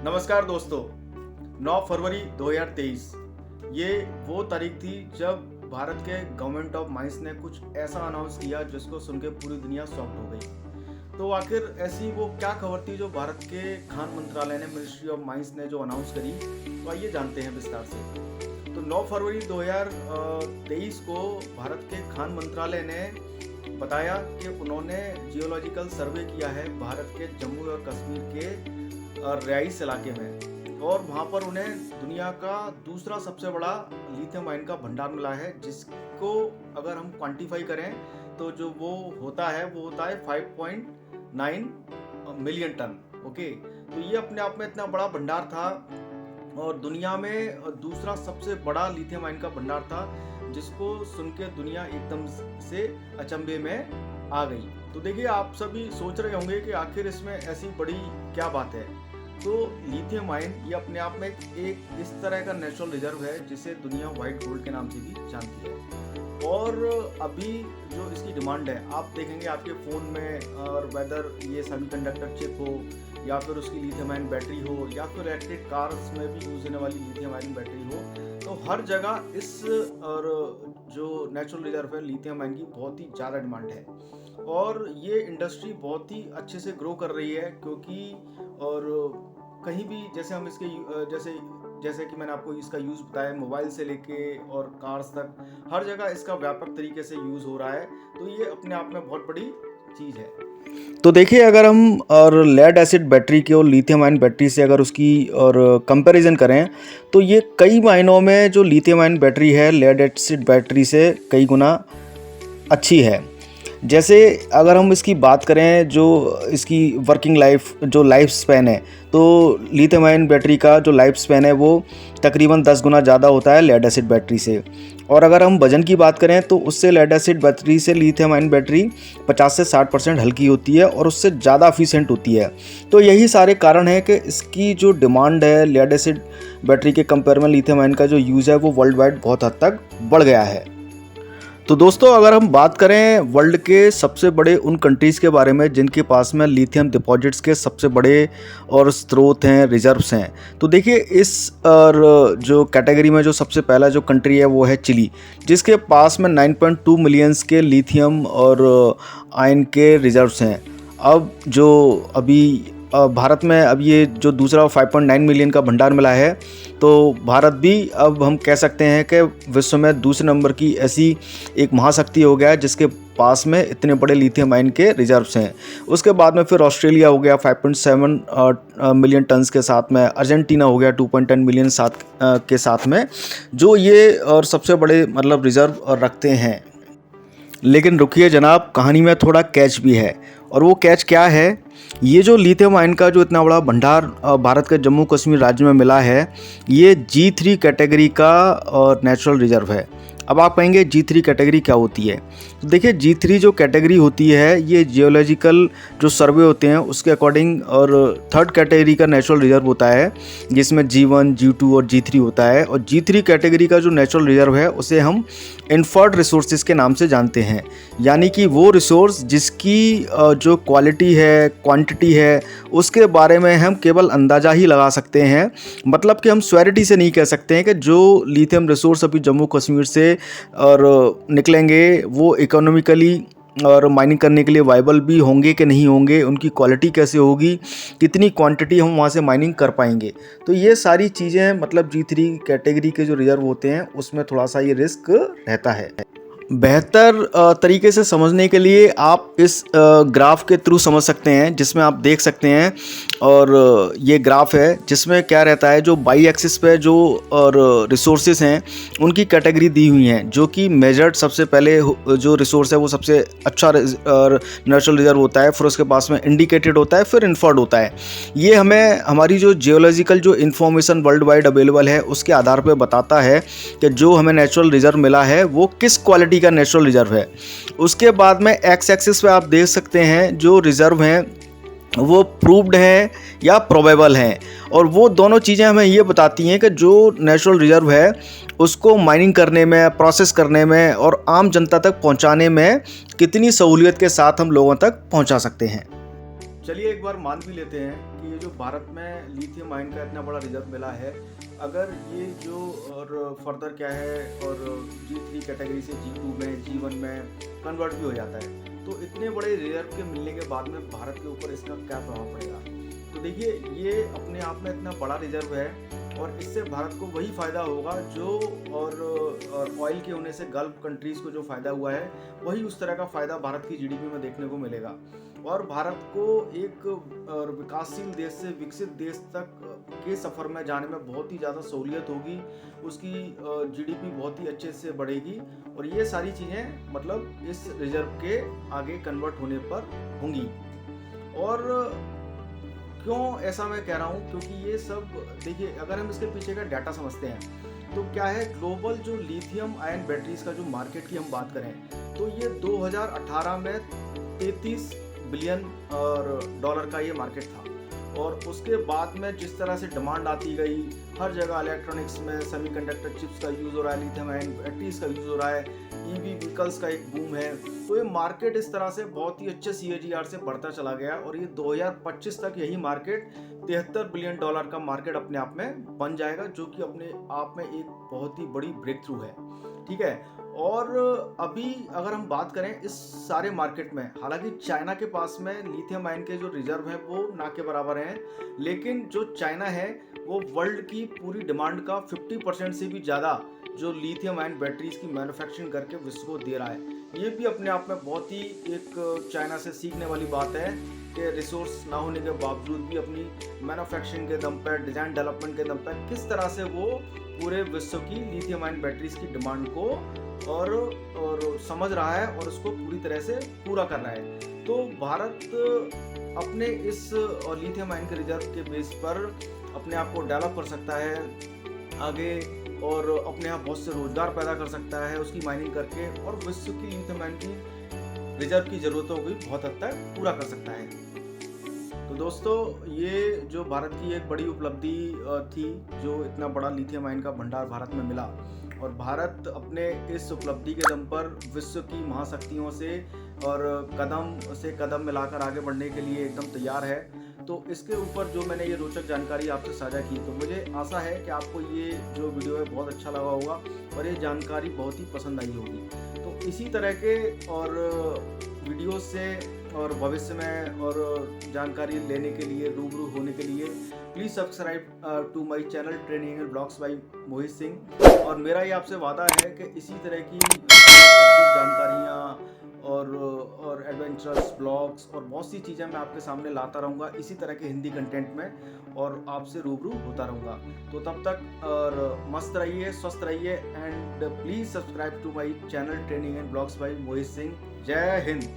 नमस्कार दोस्तों। 9 फरवरी 2023 ये वो तारीख थी जब भारत के गवर्नमेंट ऑफ माइंस ने कुछ ऐसा अनाउंस किया जिसको सुन के पूरी दुनिया शॉक्ड हो गई। तो आखिर ऐसी वो क्या खबर थी जो भारत के खान मंत्रालय ने, मिनिस्ट्री ऑफ माइंस ने जो अनाउंस करी, तो आइए जानते हैं विस्तार से। तो 9 फरवरी 2023 को भारत के खान मंत्रालय ने बताया कि उन्होंने जियोलॉजिकल सर्वे किया है भारत के जम्मू और कश्मीर के रिहाइश इलाके में, और वहाँ पर उन्हें दुनिया का दूसरा सबसे बड़ा लिथियम आयन का भंडार मिला है, जिसको अगर हम क्वांटिफाई करें तो जो वो होता है 5.9 मिलियन टन। ओके, तो ये अपने आप में इतना बड़ा भंडार था और दुनिया में दूसरा सबसे बड़ा लिथियम आयन का भंडार था, जिसको सुन के दुनिया एकदम से अचंभे में आ गई। तो देखिए, आप सभी सोच रहे होंगे कि आखिर इसमें ऐसी बड़ी क्या बात है। तो लिथियम आयन ये अपने आप में एक इस तरह का नेचुरल रिजर्व है जिसे दुनिया व्हाइट गोल्ड के नाम से भी जानती है। और अभी जो इसकी डिमांड है, आप देखेंगे आपके फ़ोन में, और वेदर ये सेमीकंडक्टर चिप हो या फिर उसकी लिथियम आयन बैटरी हो या फिर इलेक्ट्रिक कार्स में भी यूज़ होने वाली लिथियम आयन बैटरी हो, तो हर जगह इस और जो नेचुरल रिजर्व है लिथियम आयन की बहुत ही ज़्यादा डिमांड है। और ये इंडस्ट्री बहुत ही अच्छे से ग्रो कर रही है, क्योंकि और कहीं भी जैसे हम इसके जैसे कि मैंने आपको इसका यूज़ बताया, मोबाइल से लेके और कार्स तक हर जगह इसका व्यापक तरीके से यूज़ हो रहा है। तो ये अपने आप में बहुत बड़ी चीज़ है। तो देखिए, अगर हम और लेड एसिड बैटरी की और लिथियम आयन बैटरी से अगर उसकी और कंपैरिजन करें, तो ये कई मायनों में जो लिथियम आयन बैटरी है लेड एसिड बैटरी से कई गुना अच्छी है। जैसे अगर हम इसकी बात करें, जो इसकी वर्किंग लाइफ स्पैन है, तो लिथियम आयन बैटरी का जो लाइफ स्पैन है वो तकरीबन 10 गुना ज़्यादा होता है लेड एसिड बैटरी से। और अगर हम वजन की बात करें तो उससे लेड एसिड बैटरी से लिथियम आयन बैटरी 50 से 60% हल्की होती है और उससे ज़्यादा एफिशिएंट होती है। तो यही सारे कारण हैं कि इसकी जो डिमांड है लेड एसिड बैटरी के कंपेयर में लिथियम आयन का जो यूज़ है वो वर्ल्ड वाइड बहुत हद तक बढ़ गया है। तो दोस्तों, अगर हम बात करें वर्ल्ड के सबसे बड़े उन कंट्रीज़ के बारे में जिनके पास में लिथियम डिपॉजिट्स के सबसे बड़े और स्रोत हैं, रिजर्व्स हैं, तो देखिए इस और जो कैटेगरी में जो सबसे पहला जो कंट्री है वो है चिली, जिसके पास में 9.2 मिलियंस के लिथियम और आयन के रिजर्व्स हैं। अब जो अभी भारत में अब ये जो दूसरा 5.9 मिलियन का भंडार मिला है, तो भारत भी अब हम कह सकते हैं कि विश्व में दूसरे नंबर की ऐसी एक महाशक्ति हो गया है जिसके पास में इतने बड़े लिथियम आयन के रिजर्व्स हैं। उसके बाद में फिर ऑस्ट्रेलिया हो गया 5.7 मिलियन टन्स के साथ में, अर्जेंटीना हो गया 2.10 मिलियन के साथ में, जो ये और सबसे बड़े मतलब रिजर्व रखते हैं। लेकिन रुकिए जनाब, कहानी में थोड़ा कैच भी है, और वो कैच क्या है? ये जो लिथियम आयन का जो इतना बड़ा भंडार भारत के जम्मू कश्मीर राज्य में मिला है, ये G3 कैटेगरी का नेचुरल रिजर्व है। अब आप कहेंगे G3 कैटेगरी क्या होती है? तो देखिए, G3 जो कैटेगरी होती है ये जियोलॉजिकल जो सर्वे होते हैं उसके अकॉर्डिंग और थर्ड कैटेगरी का नेचुरल रिजर्व होता है, जिसमें G1, G2 और G3 होता है। और G3 कैटेगरी का जो नेचुरल रिजर्व है उसे हम इन्फर्ड रिसोर्सेज के नाम से जानते हैं, यानी कि वो रिसोर्स जिसकी जो क्वालिटी है, क्वांटिटी है, उसके बारे में हम केवल अंदाज़ा ही लगा सकते हैं। मतलब कि हम श्योरिटी से नहीं कह सकते हैं कि जो लिथियम रिसोर्स अभी जम्मू कश्मीर से और निकलेंगे वो इकोनॉमिकली और माइनिंग करने के लिए वाइबल भी होंगे कि नहीं होंगे, उनकी क्वालिटी कैसे होगी, कितनी क्वांटिटी हम वहाँ से माइनिंग कर पाएंगे। तो ये सारी चीज़ें मतलब G3 कैटेगरी के जो रिजर्व होते हैं उसमें थोड़ा सा ये रिस्क रहता है। बेहतर तरीके से समझने के लिए आप इस ग्राफ के थ्रू समझ सकते हैं, जिसमें आप देख सकते हैं। और ये ग्राफ है जिसमें क्या रहता है, जो बाई एक्सिस पे जो और रिसोर्सेज हैं उनकी कैटेगरी दी हुई हैं, जो कि मेजर्ड सबसे पहले जो रिसोर्स है वो सबसे अच्छा नेचुरल रिजर्व होता है, फिर उसके पास में इंडिकेटेड होता है, फिर इन्फर्ड होता है। ये हमें हमारी जो जियोलॉजिकल जो इन्फॉर्मेशन वर्ल्ड वाइड अवेलेबल है उसके आधार पर बताता है कि जो हमें नेचुरल रिजर्व मिला है वो किस क्वालिटी का नेचुरल रिजर्व है। उसके बाद में एक्स एक्सिस पे आप देख सकते हैं जो रिजर्व हैं वो प्रूव्ड हैं या प्रोबेबल हैं, और वो दोनों चीज़ें हमें ये बताती हैं कि जो नेचुरल रिजर्व है उसको माइनिंग करने में, प्रोसेस करने में और आम जनता तक पहुंचाने में कितनी सहूलियत के साथ हम लोगों तक पहुंचा सकते हैं। चलिए एक बार मान भी लेते हैं कि ये जो भारत में लिथियम आयन का इतना बड़ा रिजर्व मिला है, अगर ये जो और फर्दर क्या है और G3 कैटेगरी से G2 में G1 में कन्वर्ट भी हो जाता है, तो इतने बड़े रिजर्व के मिलने के बाद में भारत के ऊपर इसका क्या प्रभाव पड़ेगा। तो देखिए, ये अपने आप में इतना बड़ा रिजर्व है और इससे भारत को वही फ़ायदा होगा जो और ऑयल के होने से गल्फ कंट्रीज़ को जो फ़ायदा हुआ है, वही उस तरह का फ़ायदा भारत की जीडीपी में देखने को मिलेगा और भारत को एक विकासशील देश से विकसित देश तक के सफ़र में जाने में बहुत ही ज़्यादा सहूलियत होगी, उसकी जीडीपी बहुत ही अच्छे से बढ़ेगी और ये सारी चीज़ें मतलब इस रिजर्व के आगे कन्वर्ट होने पर होंगी। और क्यों ऐसा मैं कह रहा हूँ, क्योंकि ये सब देखिए, अगर हम इसके पीछे का डाटा समझते हैं तो क्या है, ग्लोबल जो लिथियम आयन बैटरीज का जो मार्केट की हम बात करें तो ये 2018 में 33 बिलियन डॉलर का ये मार्केट था और उसके बाद में जिस तरह से डिमांड आती गई, हर जगह इलेक्ट्रॉनिक्स में सेमीकंडक्टर चिप्स का यूज़ हो रहा है, लिथियम आयन बैटरीज का यूज़ हो रहा है, ईवी व्हीकल्स का एक बूम है, तो ये मार्केट इस तरह से बहुत ही अच्छे CAGR से बढ़ता चला गया और ये 2025 तक यही मार्केट 73 बिलियन डॉलर का मार्केट अपने आप में बन जाएगा, जो कि अपने आप में एक बहुत ही बड़ी ब्रेक थ्रू है। ठीक है, और अभी अगर हम बात करें इस सारे मार्केट में, हालांकि चाइना के पास में लिथियम आयन के जो रिजर्व हैं वो ना के बराबर हैं, लेकिन जो चाइना है वो वर्ल्ड की पूरी डिमांड का 50% से भी ज़्यादा जो लिथियम आयन बैटरीज की मैन्युफैक्चरिंग करके विश्व को दे रहा है। ये भी अपने आप में बहुत ही एक चाइना से सीखने वाली बात है कि रिसोर्स ना होने के बावजूद भी अपनी मैन्युफैक्चरिंग के दम पर, डिज़ाइन डेवलपमेंट के दम पर किस तरह से वो पूरे विश्व की लिथियम आयन बैटरीज की डिमांड को और समझ रहा है और उसको पूरी तरह से पूरा कर रहा है। तो भारत अपने इस लिथियम आयन के रिजर्व के बेस पर अपने आप को डेवलप कर सकता है आगे और अपने आप बहुत से रोजगार पैदा कर सकता है उसकी माइनिंग करके, और विश्व की लिथियम आयन की रिजर्व की ज़रूरतों को भी बहुत हद तक पूरा कर सकता है। तो दोस्तों, ये जो भारत की एक बड़ी उपलब्धि थी, जो इतना बड़ा लिथियम आयन का भंडार भारत में मिला और भारत अपने इस उपलब्धि के दम पर विश्व की महाशक्तियों से और कदम से कदम मिलाकर आगे बढ़ने के लिए एकदम तैयार है। तो इसके ऊपर जो मैंने ये रोचक जानकारी आपसे साझा की, तो मुझे आशा है कि आपको ये जो वीडियो है बहुत अच्छा लगा होगा और ये जानकारी बहुत ही पसंद आई होगी। तो इसी तरह के और वीडियो से और भविष्य में और जानकारी लेने के लिए, रूबरू होने के लिए please subscribe to my channel training and blogs by Mohit Singh. और मेरा ये आपसे वादा है कि इसी तरह की जानकारियाँ और एडवेंचरस ब्लॉग्स और बहुत सी चीज़ें मैं आपके सामने लाता रहूँगा इसी तरह के हिंदी कंटेंट में और आपसे रूबरू होता रहूँगा। तो तब तक और मस्त रहिए, स्वस्थ रहिए and please subscribe to my channel training and blogs by Mohit Singh. जय हिंद।